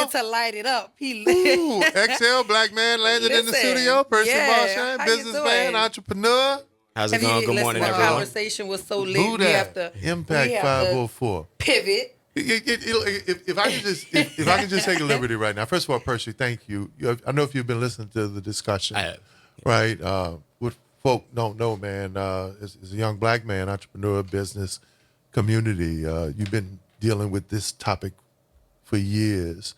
wanted to light it up. Ooh, XL, black man landed in the studio. Percy Marchand, businessman, entrepreneur. How's it going? Good morning, everyone. The conversation was so lit. Who that? Impact 504. Pivot. If I can just take a liberty right now. First of all, Percy, thank you. I know if you've been listening to the discussion. I have. Right? What folk don't know, man, is a young black man, entrepreneur, business, community. You've been dealing with this topic for years.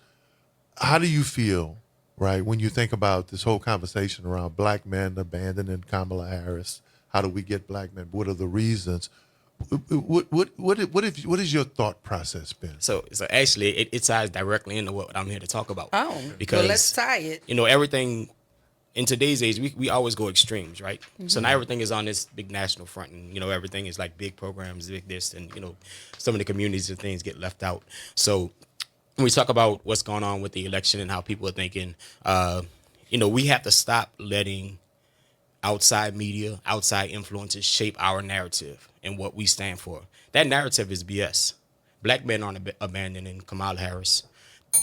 How do you feel, right, when you think about this whole conversation around black men abandoning Kamala Harris? How do we get black men? What are the reasons? What is your thought process been? So actually, it ties directly into what I'm here to talk about. Oh, because well, let's tie it. Everything in today's age, we always go extremes, right? Mm-hmm. So now everything is on this big national front, and everything is like big programs, big this, and some of the communities and things get left out. So when we talk about what's going on with the election and how people are thinking, we have to stop letting outside media, outside influences shape our narrative and what we stand for. That narrative is BS. Black men aren't abandoning Kamala Harris.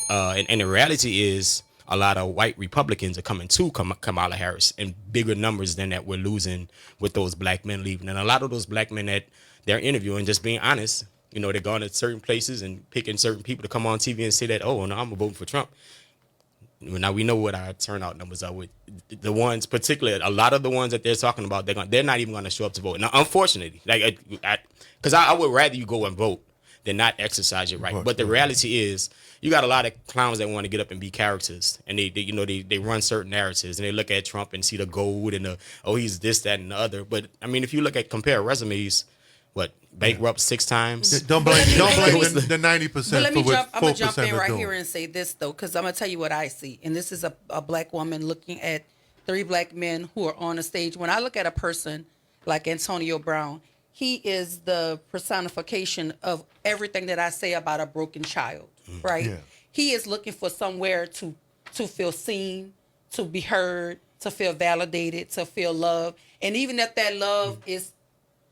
And the reality is a lot of white Republicans are coming to Kamala Harris in bigger numbers than that we're losing with those black men leaving. And a lot of those black men that they're interviewing, just being honest, they're going to certain places and picking certain people to come on TV and say that, oh, no, I'm voting for Trump. Now we know what our turnout numbers are with the ones, particularly a lot of the ones that they're talking about. They're not even going to show up to vote. Now, unfortunately, because I would rather you go and vote than not exercise your right. But the reality is, you got a lot of clowns that want to get up and be characters, and they run certain narratives, and they look at Trump and see the gold and he's this, that, and the other. But I mean, if you compare resumes. Bankrupt 6 times? Don't blame the 90%. But I'm going to jump in right here and say this, though, because I'm going to tell you what I see. And this is a black woman looking at 3 black men who are on a stage. When I look at a person like Antonio Brown, he is the personification of everything that I say about a broken child, right? Yeah. He is looking for somewhere to feel seen, to be heard, to feel validated, to feel loved. And even if that love is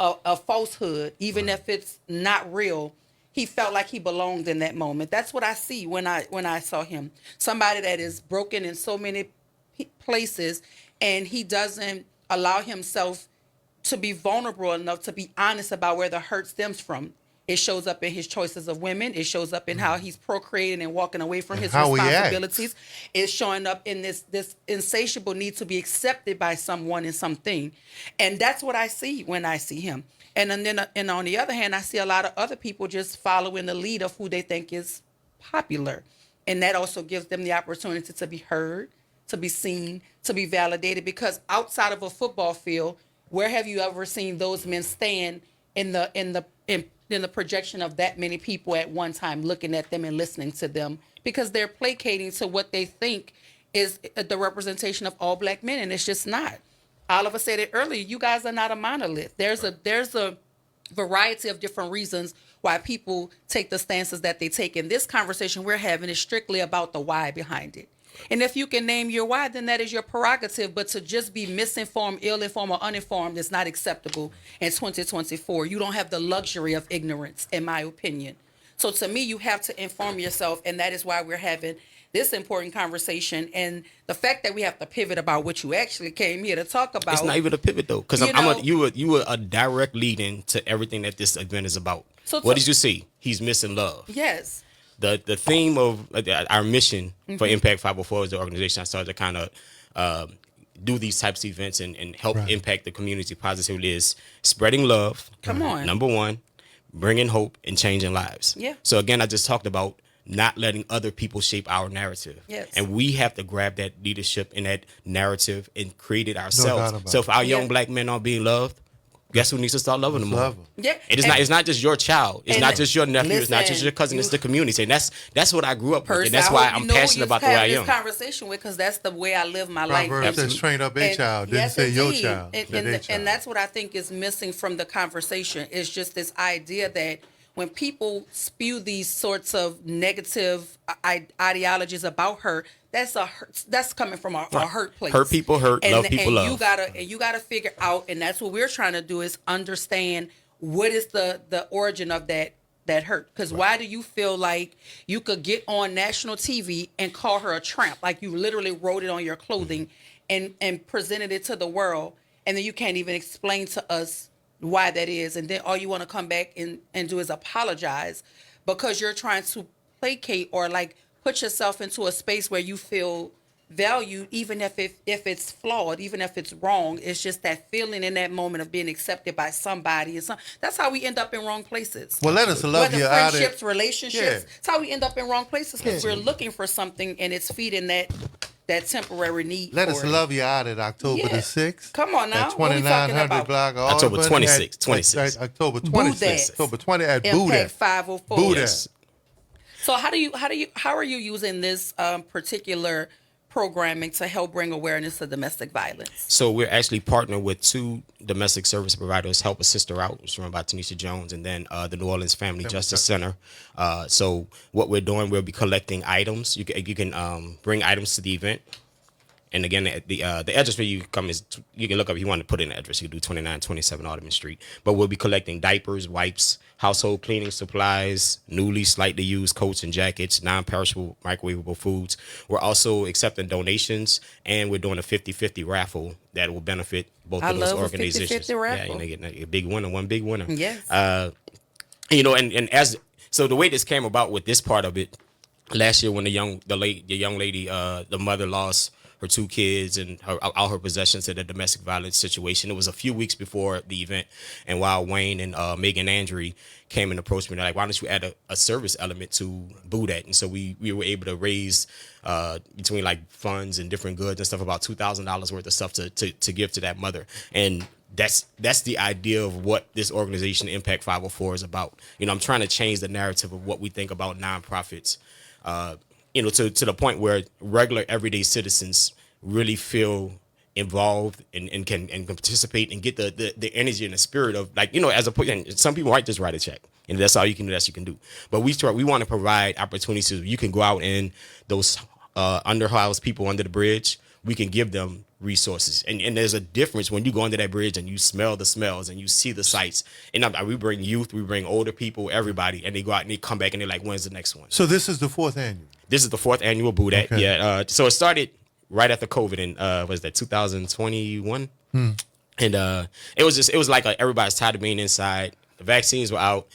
a falsehood, even if it's not real, he felt like he belonged in that moment. That's what I see when I saw him. Somebody that is broken in so many places, and he doesn't allow himself to be vulnerable enough to be honest about where the hurt stems from. It shows up in his choices of women. It shows up in how he's procreating and walking away from his responsibilities. It's showing up in this insatiable need to be accepted by someone and something. And that's what I see when I see him. And on the other hand, I see a lot of other people just following the lead of who they think is popular. And that also gives them the opportunity to be heard, to be seen, to be validated. Because outside of a football field, where have you ever seen those men stand in the projection of that many people at one time, looking at them and listening to them, because they're placating to what they think is the representation of all black men, and it's just not. Oliver said it earlier, you guys are not a monolith. There's a variety of different reasons why people take the stances that they take. In this conversation we're having is strictly about the why behind it. And if you can name your why, then that is your prerogative. But to just be misinformed, ill-informed, or uninformed is not acceptable in 2024. You don't have the luxury of ignorance, in my opinion. So to me, you have to inform yourself, and that is why we're having this important conversation. And the fact that we have to pivot about what you actually came here to talk about. It's not even a pivot, though, because you were a direct lead in to everything that this event is about. So what did you see? He's missing love. Yes. The theme of our mission for Impact 504 is the organization I started to kind of do these types of events and help impact the community positively is spreading love. Come on. Number 1, bringing hope and changing lives. Yeah. So again, I just talked about not letting other people shape our narrative. Yes. And we have to grab that leadership and that narrative and create it ourselves. No, so if our young black men aren't being loved, guess who needs to start loving them more? Yeah. It's not just your child. It's not just your nephew. It's not just your cousin. It's the community. And that's what I grew up with. And that's why I'm passionate about the way I am. This conversation with, because that's the way I live my life. Proverbs says train up a child. Didn't say your child. And that's what I think is missing from the conversation. It's just this idea that when people spew these sorts of negative ideologies about her, that's coming from a hurt place. Hurt people hurt, love people love. You gotta figure out, and that's what we're trying to do, is understand what is the origin of that that hurt. Because why do you feel like you could get on national TV and call her a tramp? Like you literally wrote it on your clothing and presented it to the world, and then you can't even explain to us why that is. And then all you want to come back and do is apologize because you're trying to placate or like put yourself into a space where you feel valued, even if it's flawed, even if it's wrong. It's just that feeling in that moment of being accepted by somebody. And that's how we end up in wrong places. Well, let us love Whether you out friendships, of relationships, Yeah. that's how we end up in wrong places because we're looking for something and it's feeding that temporary need. Let for us it. love you out at October the Yeah. 6th. Come on now. At What we talking 2900 about? block of October Audubon 26th, at- 26th. at October Boo 26th. that. October 20 at Impact Buddha. 504. Buddha. Yes. So how are you using this particular programming to help bring awareness to domestic violence? So we're actually partnering with 2 domestic service providers, Help a Sister Out, which is run by Tanisha Jones, and then the New Orleans Family Justice Center. So what we're doing, we'll be collecting items. You can bring items to the event. And again, the address where you come is, you can look up if you want to put in an address. You can do 2927 Audubon Street. But we'll be collecting diapers, wipes, household cleaning supplies, newly slightly used coats and jackets, non-perishable microwavable foods. We're also accepting donations, and we're doing a 50-50 raffle that will benefit both of those love a organizations. 50-50 raffle. Yeah, you know, get a big winner, one big winner. Yes. You know, and as so the way this came about with this part of it, last year when the young lady, the mother lost her 2 kids and all her possessions in a domestic violence situation. It was a few weeks before the event, and while Wayne and Megan Andry came and approached me, they're like, "Why don't you add a service element to Boo Dat?" And so we were able to raise between like funds and different goods and stuff about $2,000 worth of stuff to give to that mother. And that's the idea of what this organization Impact 504 is about. You know, I'm trying to change the narrative of what we think about nonprofits. You know, to the point where regular everyday citizens really feel involved and can participate and get the energy and the spirit of, like, you know, and some people might just write a check and that's all you can do. That's you can do. But we want to provide opportunities. You can go out and those underhoused people under the bridge, we can give them resources. And there's a difference when you go under that bridge and you smell the smells and you see the sights. And we bring youth, we bring older people, everybody, and they go out and they come back and they're like, when's the next one? So this is the 4th annual. This is the 4th annual Boo Dat. Okay. Yeah. So it started right after COVID in was that 2021? And it was like everybody's tired of being inside. The vaccines were out.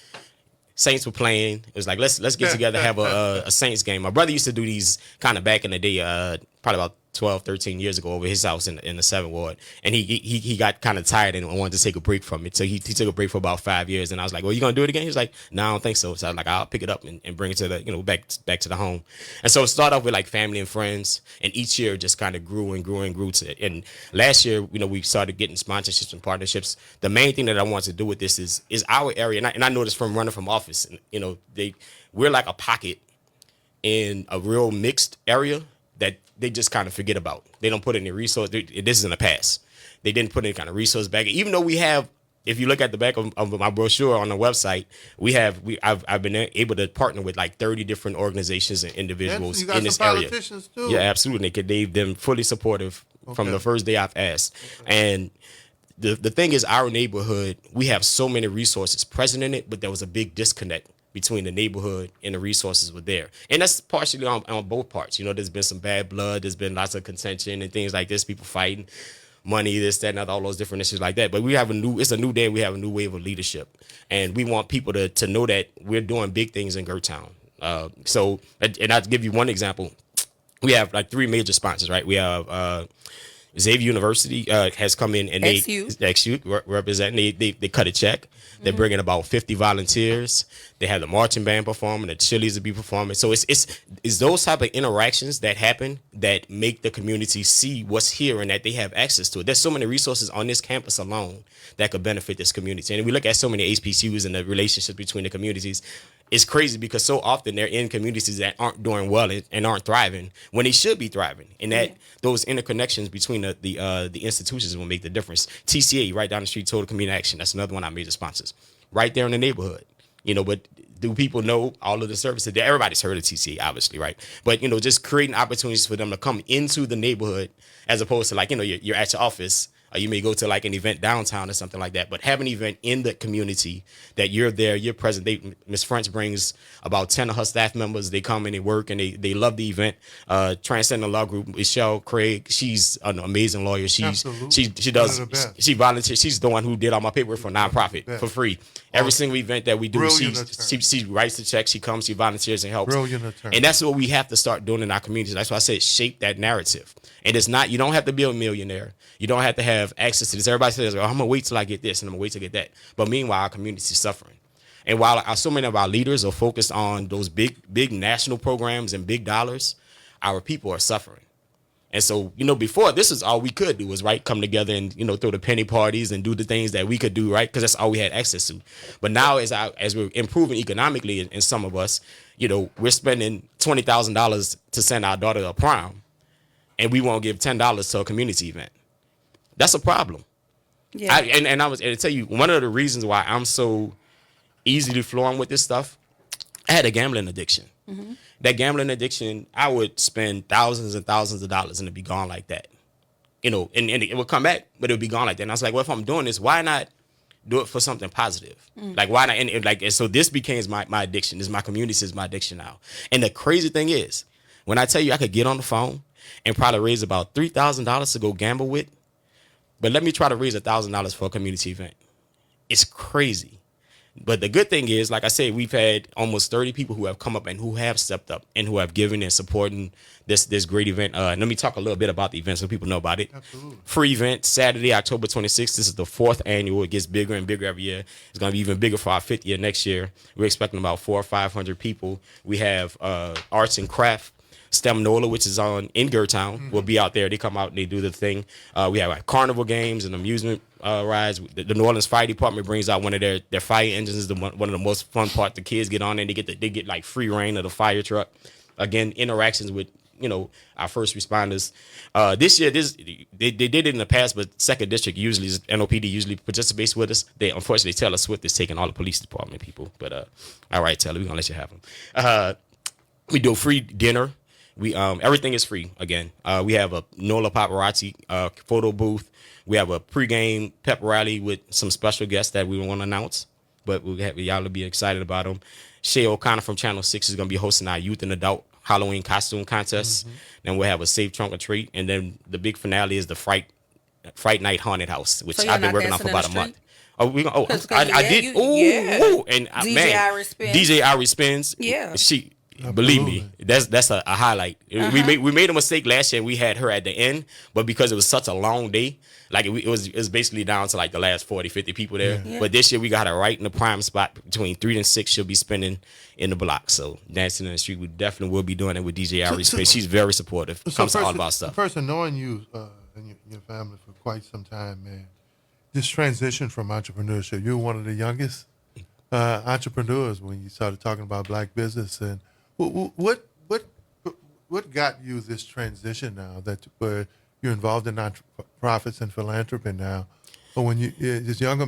Saints were playing. It was like, let's get together, have a Saints game. My brother used to do these kind of back in the day, probably about 12, 13 years ago over his house in the 7th Ward. And he got kind of tired and wanted to take a break from it. So he took a break for about 5 years. And I was like, well, you going to do it again? He was like, no, I don't think so. So I was like, I'll pick it up and bring it to the, you know, back to the home. And so it started off with like family and friends. And each year just kind of grew and grew and grew to it. And last year, you know, we started getting sponsorships and partnerships. The main thing that I want to do with this is our area. And I know this from running from office. And, you know, we're like a pocket in a real mixed area that they just kind of forget about. They don't put any resource. This is in the past. They didn't put any kind of resource back. Even though we have, if you look at the back of my brochure on the website, I've been able to partner with like 30 different organizations and individuals You got in this some area. politicians too. Yeah, absolutely. They've been fully supportive from the first day I've asked. And the thing is, our neighborhood, we have so many resources present in it, but there was a big disconnect between the neighborhood and the resources were there. And that's partially on both parts. You know, there's been some bad blood. There's been lots of contention and things like this, people fighting, money, this, that, and other, all those different issues like that. But it's a new day. We have a new wave of leadership. And we want people to know that we're doing big things in Gertown. So I'll give you one example. We have like 3 major sponsors, right? We have Xavier University has come in and XU representing. They cut a check. They're bringing about 50 volunteers. They have the marching band performing, the Chili's will be performing. So it's those type of interactions that happen that make the community see what's here and that they have access to it. There's so many resources on this campus alone that could benefit this community. And we look at so many HBCUs and the relationships between the communities. It's crazy because so often they're in communities that aren't doing well and aren't thriving when they should be thriving. And that those interconnections between the institutions will make the difference. TCA, right down the street, Total Community Action. That's another one of our major sponsors. Right there in the neighborhood. You know, but do people know all of the services? Everybody's heard of TCA, obviously, right? But, you know, just creating opportunities for them to come into the neighborhood as opposed to like, you know, you're at your office You may go to like an event downtown or something like that, but have an event in the community that you're there, you're present. Ms. French brings about 10 of her staff members. They come and they work and they love the event. Transcendent Law Group, Michelle Craig, she's an amazing lawyer. She does, she volunteers. She's the one who did all my paperwork for nonprofit for free. Every single event that we do, she writes the check, she comes, she volunteers and helps. Brilliant attorney. And that's what we have to start doing in our communities. That's why I said shape that narrative. And it's not, you don't have to be a millionaire. You don't have to have access to this. Everybody says, oh, I'm going to wait till I get this and I'm going to wait to get that. But meanwhile, our community is suffering. And while so many of our leaders are focused on those big national programs and big dollars, our people are suffering. And so, before, this is all we could do was, right, come together and, throw the penny parties and do the things that we could do, right, because that's all we had access to. But now as we're improving economically in some of us, we're spending $20,000 to send our daughter to a prom, and we won't give $10 to a community event. That's a problem. Yeah. I was to tell you, one of the reasons why I'm so easily flowing with this stuff, I had a gambling addiction. Mm-hmm. That gambling addiction, I would spend thousands and thousands of dollars and it'd be gone like that. And it would come back, but it would be gone like that. And I was like, well, if I'm doing this, why not do it for something positive? Like, why not? And so this became my addiction. This is my community, this is my addiction now. And the crazy thing is, when I tell you I could get on the phone and probably raise about $3,000 to go gamble with, but let me try to raise $1,000 for a community event. It's crazy. But the good thing is, like I said, we've had almost 30 people who have come up and who have stepped up and who have given and supporting this great event. Let me talk a little bit about the event so people know about it. Absolutely. Free event, Saturday, October 26th. This is the 4th annual. It gets bigger and bigger every year. It's going to be even bigger for our 5th year next year. We're expecting about 400 or 500 people. We have arts and craft. STEM NOLA, which is in Gertown, will be out there. They come out and they do the thing. We have carnival games and amusement rides. The New Orleans Fire Department brings out one of their fire engines. Is one of the most fun part. The kids get on and they get like free reign of the fire truck. Again, interactions with our first responders. This year, they did it in the past, but Second District NOPD usually participates with us. They unfortunately Taylor Swift is taking all the police department people. But all right, Taylor, we're gonna let you have them. We do a free dinner. We everything is free again. We have a NOLA paparazzi photo booth. We have a pregame pep rally with some special guests that we want to announce, but y'all will be excited about them. Shay O'Connor from Channel 6 is going to be hosting our youth and adult Halloween costume contest. Mm-hmm. Then we'll have a safe trunk or treat, and then the big finale is the Fright Night Haunted House, which I've been working on for about a month. Oh, I did. And DJ Iris Spins. Yeah, believe me, that's a highlight. We made a mistake last year. We had her at the end, but because it was such a long day, like it was basically down to like the last 40, 50 people there. Yeah. But this year we got her right in the prime spot between 3 and 6. She'll be spending in the block. So dancing in the street, we definitely will be doing it with DJ Iris. She's very supportive. Comes to all about stuff. Person knowing you and your family for quite some time, man. This transition from entrepreneurship, you're one of the youngest entrepreneurs when you started talking about black business. And what got you this transition now where you're involved in nonprofits and philanthropy now? But when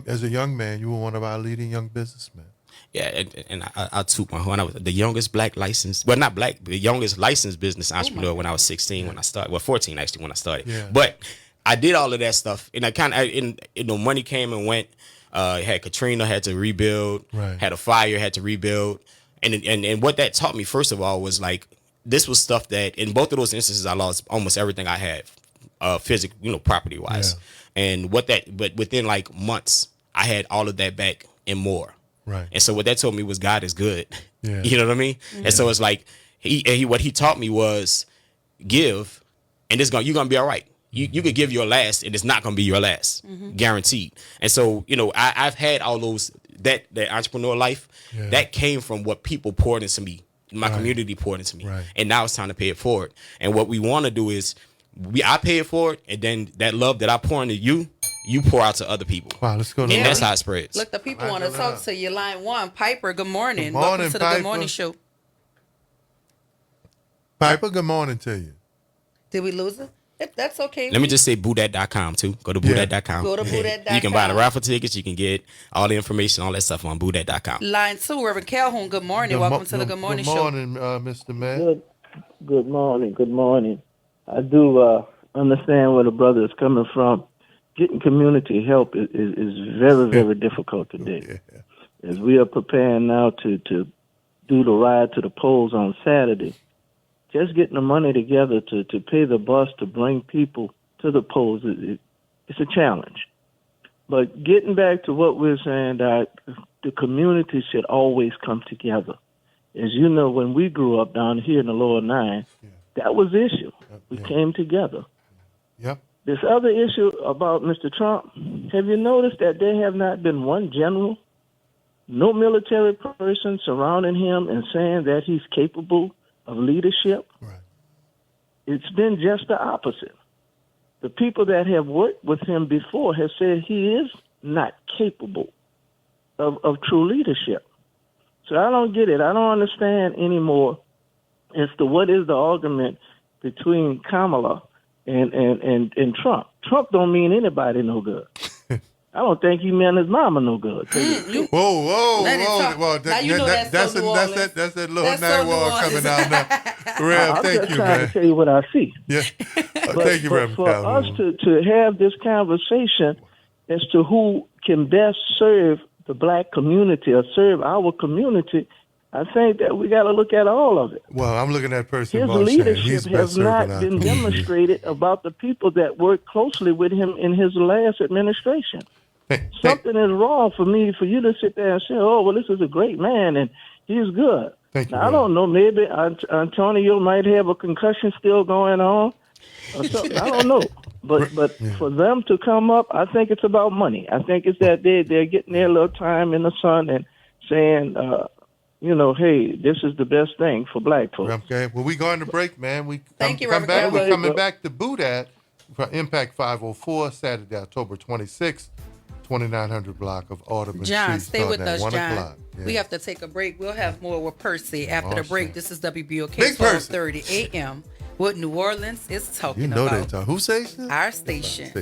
as a young man, you were one of our leading young businessmen. Yeah, and I took my horn. I was the youngest the youngest licensed business entrepreneur when I was 16 when I started. Well, 14 actually when I started. Yeah. But I did all of that stuff, and money came and went. Had Katrina, had to rebuild. Right. Had a fire, had to rebuild. And what that taught me, first of all, was like this was stuff that in both of those instances I lost almost everything I had, physical, property wise. Yeah. But within like months, I had all of that back and more. Right. And so what that told me was God is good. Yeah. You know what I mean? Mm-hmm. And so it's like what he taught me was give, and you're gonna be all right. You could give your last, and it's not gonna be your last, guaranteed. And so I've had all those that entrepreneur life that came from what people poured into me, my community poured into me, and now it's time to pay it forward. And what we want to do is I pay it forward, and then that love that I pour into you pour out to other people. Wow, let's go. And that's how it spreads. Look, the people want to talk to you. Line 1, Piper. Good morning. Welcome to the Piper. Good Morning Show. Piper, good morning to you. Did we lose it? That's okay. Let me just say boodat.com too. Go to boodat.com. Go to boodat.com. You can buy the raffle tickets. You can get all the information, all that stuff on boodat.com. Line 2, Reverend Calhoun. Good morning. Welcome to the Good Morning Show. Good morning, Mr. Matt. Good morning. Good morning. I do understand where the brother is coming from. getting community help is very, very difficult today. Yeah. As we are preparing now to do the ride to the polls on Saturday, just getting the money together to pay the bus to bring people to the polls, it's a challenge. But getting back to what we're saying, that the community should always come together. As you know, when we grew up down here in the lower 9, that was the issue. We came together. Yep. This other issue about Mr. Trump, have you noticed that there have not been one general, no military person surrounding him and saying that he's capable of leadership? Right. It's been just the opposite. The people that have worked with him before have said he is not capable of true leadership. So I don't get it. I don't understand anymore as to what is the argument between Kamala and Trump. Trump don't mean anybody no good. I don't think he meant his mama no good. Whoa. That's that little night wall coming out now. Rev, thank you, man. I'm just trying to tell you what I see. Yeah. Thank you, Rev. For us to have this conversation as to who can best serve the black community or serve our community, I think that we got to look at all of it. Well, I'm looking at Percy His Marchand. leadership has not been demonstrated about the people that worked closely with him in his last administration. Something is wrong for you to sit there and say, oh, well, this is a great man and he's good. Thank you, now, I don't know, maybe Antonio might have a concussion still going on or something. I don't know. But for them to come up, I think it's about money. I think it's that they're getting their little time in the sun and saying, hey, this is the best thing for black folks. Okay. Well, we going to break, man. We're coming back to Boodat for Impact 504, Saturday, October 26th, 2900 block of Audubon St. John, stay with us, John. Yeah. We have to take a break. We'll have more with Percy after the break. This is WBOK 1230 AM. What New Orleans is talking about. You know they talk. Who station? Our station.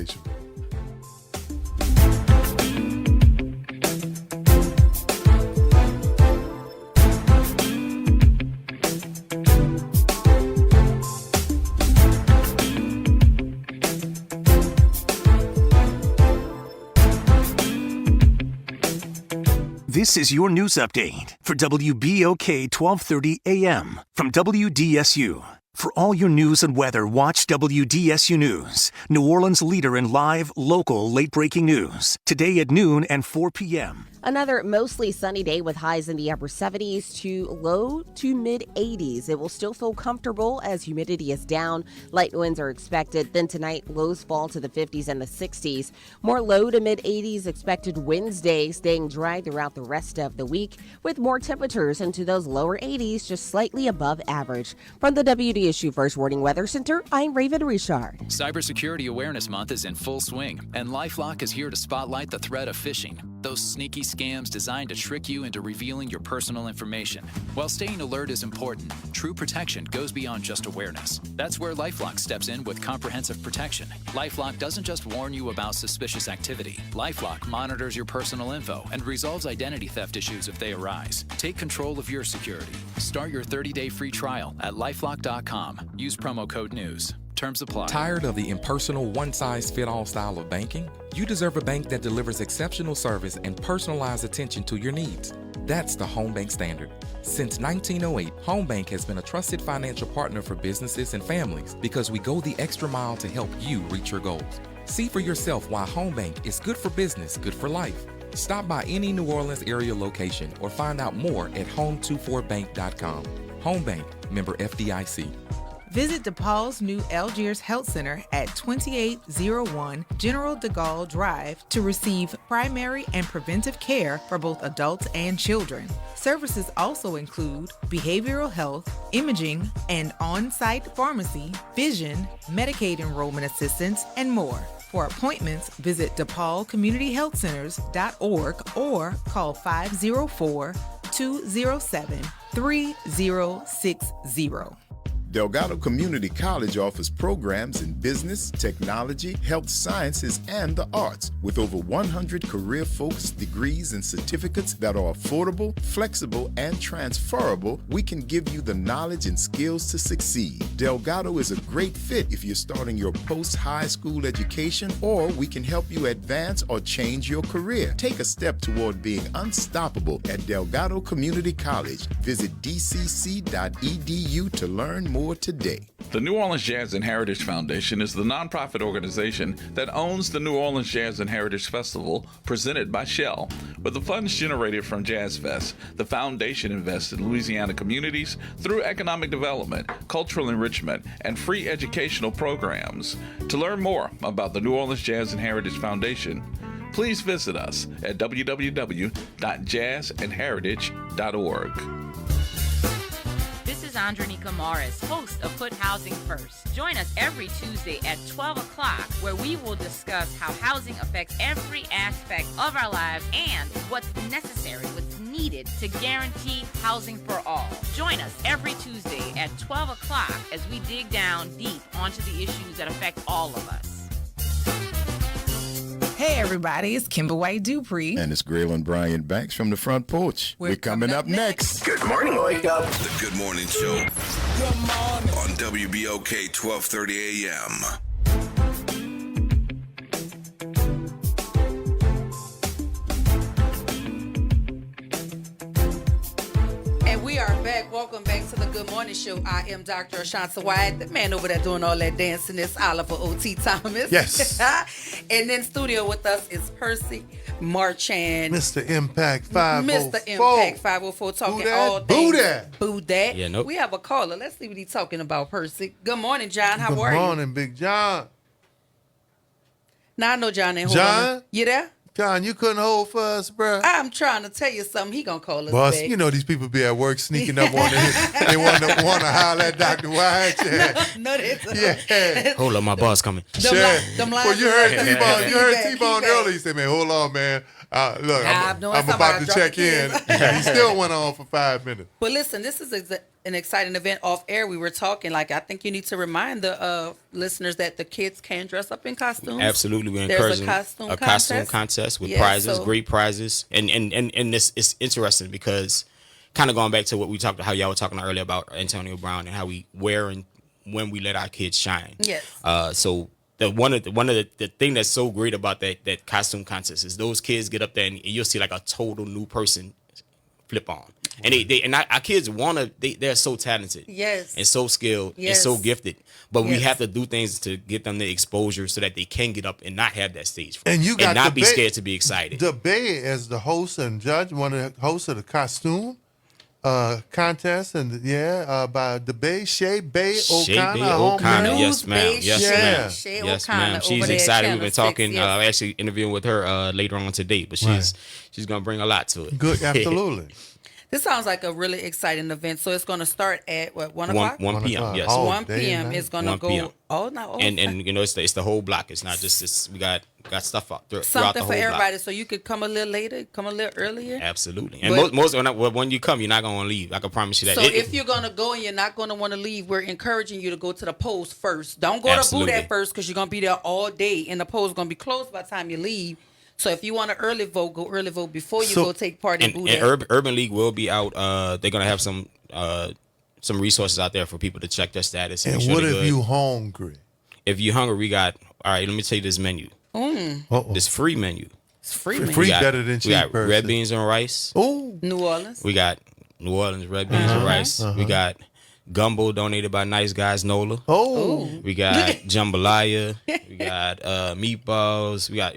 This is your news update for WBOK 1230 AM from WDSU. For all your news and weather, watch WDSU News, New Orleans' leader in live, local, late-breaking news. Today at noon and 4 p.m. Another mostly sunny day with highs in the upper 70s to low to mid 80s. It will still feel comfortable as humidity is down. Light winds are expected. Then tonight, lows fall to the 50s and the 60s. More low to mid 80s expected Wednesday, staying dry throughout the rest of the week with more temperatures into those lower 80s, just slightly above average. From the WDSU First Warning Weather Center, I'm Raven Richard. Cybersecurity Awareness Month is in full swing, and LifeLock is here to spotlight the threat of phishing. Those sneaky scams designed to trick you into revealing your personal information. While staying alert is important, true protection goes beyond just awareness. That's where LifeLock steps in with comprehensive protection. LifeLock doesn't just warn you about suspicious activity. LifeLock monitors your personal info and resolves identity theft issues if they arise. Take control of your security. Start your 30-day free trial at LifeLock.com. Use promo code NEWS. Terms apply. Tired of the impersonal, one-size-fits-all style of banking? You deserve a bank that delivers exceptional service and personalized attention to your needs. That's the Home Bank Standard. Since 1908, Home Bank has been a trusted financial partner for businesses and families because we go the extra mile to help you reach your goals. See for yourself why Home Bank is good for business, good for life. Stop by any New Orleans area location or find out more at home24bank.com. Home Bank, member FDIC. Visit DePaul's new Algiers Health Center at 2801 General de Gaulle Drive to receive primary and preventive care for both adults and children. Services also include behavioral health, imaging, and on-site pharmacy, vision, Medicaid enrollment assistance, and more. For appointments, visit DePaulCommunityHealthCenters.org or call 504-207-3060. Delgado Community College offers programs in business, technology, health sciences, and the arts, with over 100 career-focused degrees and certificates that are affordable, flexible, and transferable. We can give you the knowledge and skills to succeed. Delgado is a great fit if you're starting your post-high school education, or we can help you advance or change your career. Take a step toward being unstoppable at Delgado Community College. Visit dcc.edu to learn more today. The New Orleans Jazz and Heritage Foundation is the nonprofit organization that owns the New Orleans Jazz and Heritage Festival, presented by Shell. With the funds generated from Jazz Fest, the foundation invests in Louisiana communities through economic development, cultural enrichment, and free educational programs. To learn more about the New Orleans Jazz and Heritage Foundation, please visit us at www.jazzandheritage.org. This is Andronika Morris, host of Put Housing First. Join us every Tuesday at 12 o'clock, where we will discuss how housing affects every aspect of our lives and what's necessary, what's needed to guarantee housing for all. Join us every Tuesday at 12 o'clock as we dig down deep onto the issues that affect all of us. Hey everybody, it's Kimber White Dupree. And it's Graylin Bryant Banks from the front porch. We're coming up next. Good morning, wake up. The Good Morning Show. Good morning. On WBOK 1230 AM. And we are back. Welcome back to the Good Morning Show. I am Dr. Ashanta White. The man over there doing all that dancing is Oliver O.T. Thomas. Yes. And in studio with us is Percy Marchand. Mr. Impact 504. Mr. Impact 504 talking all things. Boo that. Yeah, nope. We have a caller. Let's see what he's talking about, Percy. Good morning, John. How Good are you? Good morning, Big John. Now I know John ain't John? You there? John, you couldn't hold for us, bro. I'm trying to tell you something. He gonna call us Boss, back. you know these people be at work sneaking up on it. They want to holler at Dr. White. No, that's Yeah. Hold up, my boss coming. Well, you heard T-Bone. You heard T-Bone earlier. He said, "Man, hold on, man. Look, I'm about to check in." He still went on for 5 minutes. But listen, this is an exciting event. Off air, we were talking. Like, I think you need to remind the listeners that the kids can dress up in costumes. Absolutely, we're There's encouraging a costume contest with prizes, great prizes, and this is interesting because kind of going back to what we talked, how y'all were talking earlier about Antonio Brown and how we wear and when we let our kids shine. Yes. So one of the thing that's so great about that costume contest is those kids get up there and you'll see like a total new person flip on. And our kids they're so talented. Yes. And so skilled and so gifted. But we have to do things to get them the exposure so that they can get up and not have that stage fright. And you got not be scared to be excited. The Bay as the host and judge, one of the hosts of the costume contest, and by the Bay, Shay Bay O'Connor. Yes, ma'am. Yes, Shay yes, O'Connor ma'am. She's over excited. there, We've been Channel talking, 6, yes. actually interviewing with her later on today, but she's gonna bring a lot to it. Good, absolutely. This sounds like a really exciting event. So it's going to start at what, 1 o'clock? 1 p.m. Yes. 1 p.m. It's going to go all night. And you know it's the whole block. It's not just this. We got stuff out throughout something the whole for everybody. block. So you could come a little later, come a little earlier. Absolutely. And most when you come, you're not going to leave. I can promise you that. So if you're going to go and you're not going to want to leave, we're encouraging you to go to the polls first. Don't go to Boot at first because you're going to be there all day, and the polls going to be closed by the time you leave. So if you want to early vote, go early vote before you go take part in Boot at. And Urban League will be out. They're going to have some resources out there for people to check their status. And what if you hungry? If you're hungry, we got, all right, let me tell you this menu. This free menu. It's free menu. Free better than cheap. We got person. red beans and rice. Oh, New Orleans. We got New Orleans red beans and rice. We got gumbo donated by Nice Guys Nola. Oh. We got jambalaya. We got meatballs. We got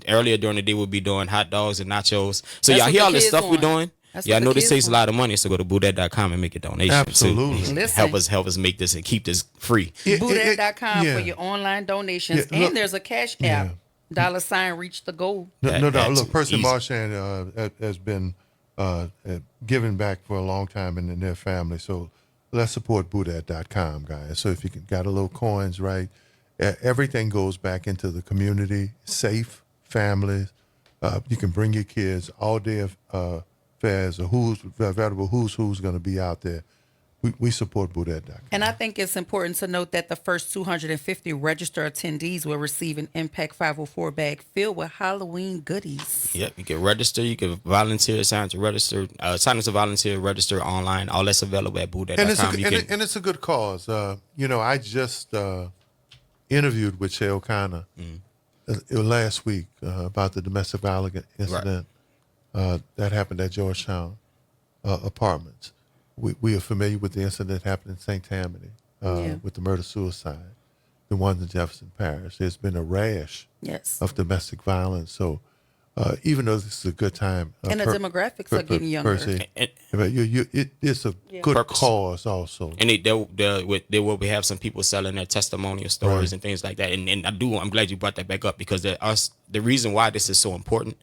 earlier during the day we'll be doing hot dogs and nachos. So y'all hear all this stuff we're doing? Y'all know this takes a lot of money, so go to bootdat.com and make a donation. Absolutely. Help us make this and keep this free. Bootdat.com for your online donations. And there's a cash app. $ reach the goal. No doubt. Look, Percy Marchand has been giving back for a long time in their family. So let's support bootdat.com, guys. So if you got a little coins, right, everything goes back into the community, safe families. You can bring your kids all day affairs, veritable who's going to be out there. we support Boudet.com. And I think it's important to note that the first 250 registered attendees will receive an Impact 504 bag filled with Halloween goodies. Yep, you can register, you can volunteer, sign to register, sign up to volunteer, register online. All that's available at Boudet.com. And it's a good cause. I just interviewed with Shay O'Connor last week about the domestic violence incident that happened at Georgetown Apartments. We are familiar with the incident that happened in St. Tammany with the murder-suicide, the ones in Jefferson Parish. There's been a rash of domestic violence. So even though this is a good time. And the demographics are getting younger. It's a good cause also. And they will have some people selling their testimonial stories and things like that. And I'm glad you brought that back up, because the reason why this is so important,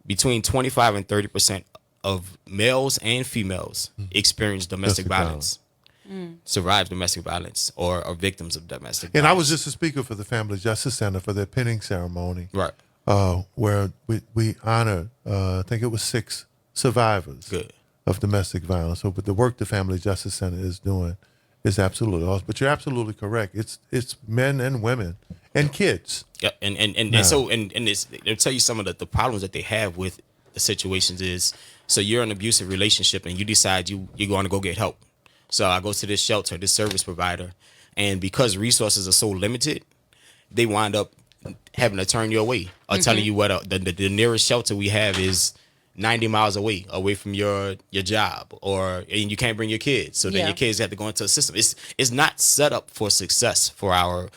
between 25 and 30% of males and females experience domestic violence, survive domestic violence, or are victims of domestic violence. And I was just a speaker for the Family Justice Center for their pinning ceremony, where we honored, I think it was 6 survivors of domestic violence. So, but the work the Family Justice Center is doing is absolutely awesome. But you're absolutely correct. It's men and women and kids. Yeah, and so they'll tell you some of the problems that they have with the situations is, so you're in an abusive relationship and you decide you're going to go get help. So I go to this shelter, this service provider, and because resources are so limited, they wind up having to turn you away or telling you what the nearest shelter we have is 90 miles away from your job, and you can't bring your kids. So then your kids have to go into a system. It's not set up for success for our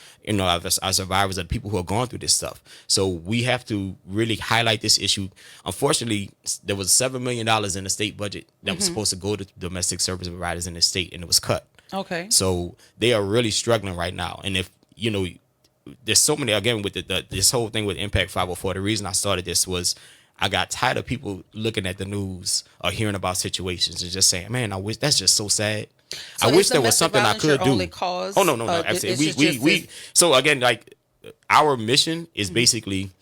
survivors and people who are going through this stuff. So we have to really highlight this issue. Unfortunately, there was $7 million in the state budget that was supposed to go to domestic service providers in the state, and it was cut. Okay. So they are really struggling right now. And if, there's so many, again, with this whole thing with Impact 504, the reason I started this was I got tired of people looking at the news or hearing about situations and just saying, man, I wish that's just so sad. So I wish there was something I could do. Only cause, no. Absolutely. We so again, like, our mission is basically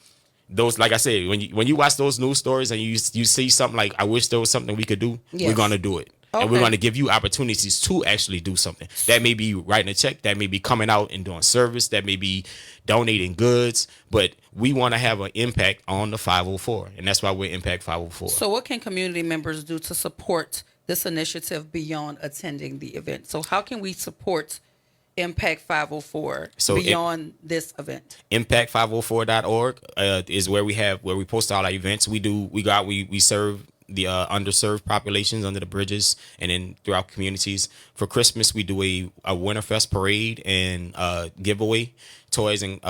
those, like I said, when you watch those news stories and you see something like, I wish there was something we could do, we're gonna do it. And we're going to give you opportunities to actually do something. That may be writing a check. That may be coming out and doing service. That may be donating goods. But we want to have an impact on the 504. And that's why we're Impact 504. So what can community members do to support this initiative beyond attending the event? So how can we support Impact 504 beyond this event? Impact504.org is where we post all our events. We serve the underserved populations under the bridges and then throughout communities. For Christmas, we do a Winterfest parade and giveaway toys and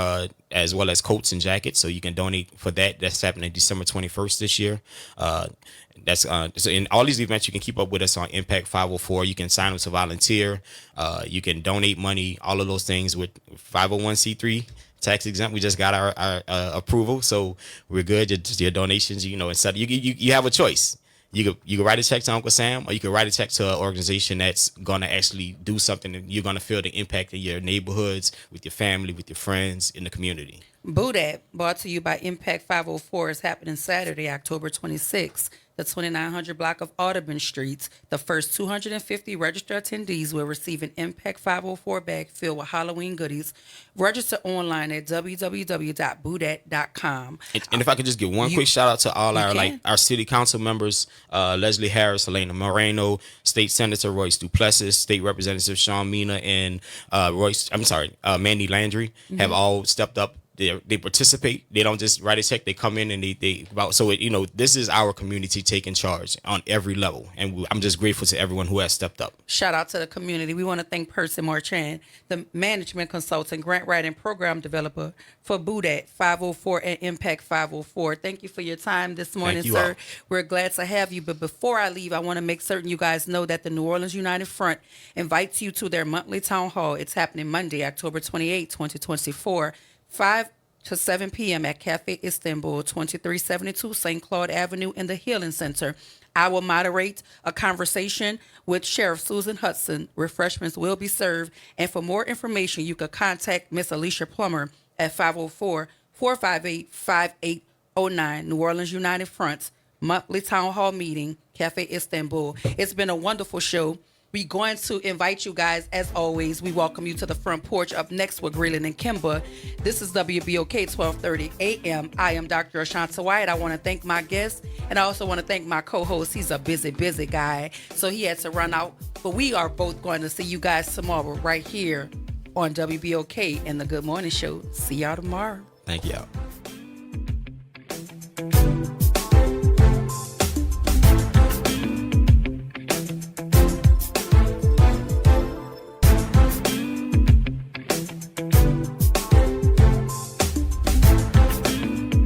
as well as coats and jackets. So you can donate for that. That's happening December 21st this year. So in all these events, you can keep up with us on Impact 504. You can sign up to volunteer. You can donate money, all of those things with 501c3. Tax exempt. We just got our approval, so we're good. Your donations, instead you have a choice. You can write a check to Uncle Sam, or you can write a check to an organization that's gonna actually do something, and you're gonna feel the impact in your neighborhoods, with your family, with your friends, in the community. Boudet, brought to you by Impact 504, is happening Saturday, October 26th, the 2900 block of Audubon Street. The first 250 registered attendees will receive an Impact 504 bag filled with Halloween goodies. Register online at www.boudet.com. And if I could just give one quick shout out to all our city council members, Leslie Harris, Elena Moreno, State Senator Royce Duplessis, State Representative Sean Mina, and Mandy Landry have all stepped up. They participate. They don't just write a check. They come in and this is our community taking charge on every level, and I'm just grateful to everyone who has stepped up. Shout out to the community. We want to thank Percy Marchand, the management consultant, grant writing program developer for Boudet 504 and Impact 504. Thank you for your time this morning, sir. All. We're glad to have you. But before I leave, I want to make certain you guys know that the New Orleans United Front invites you to their monthly town hall. It's happening Monday, October 28, 2024. 5 to 7 p.m. at Cafe Istanbul, 2372 St. Claude Avenue in the Healing Center. I will moderate a conversation with Sheriff Susan Hudson. Refreshments will be served. And for more information, you can contact Miss Alicia Plummer at 504-458-5809. New Orleans United Front monthly town hall meeting, Cafe Istanbul. It's been a wonderful show. We're going to invite you guys, as always. We welcome you to the front porch. Up next with Greeland and Kimba. This is WBOK 1230 AM. I am Dr. Ashanta White. I want to thank my guest, and I also want to thank my co-host. He's a busy guy, so he had to run out. But we are both going to see you guys tomorrow right here on WBOK in the Good Morning Show. See y'all tomorrow. Thank y'all.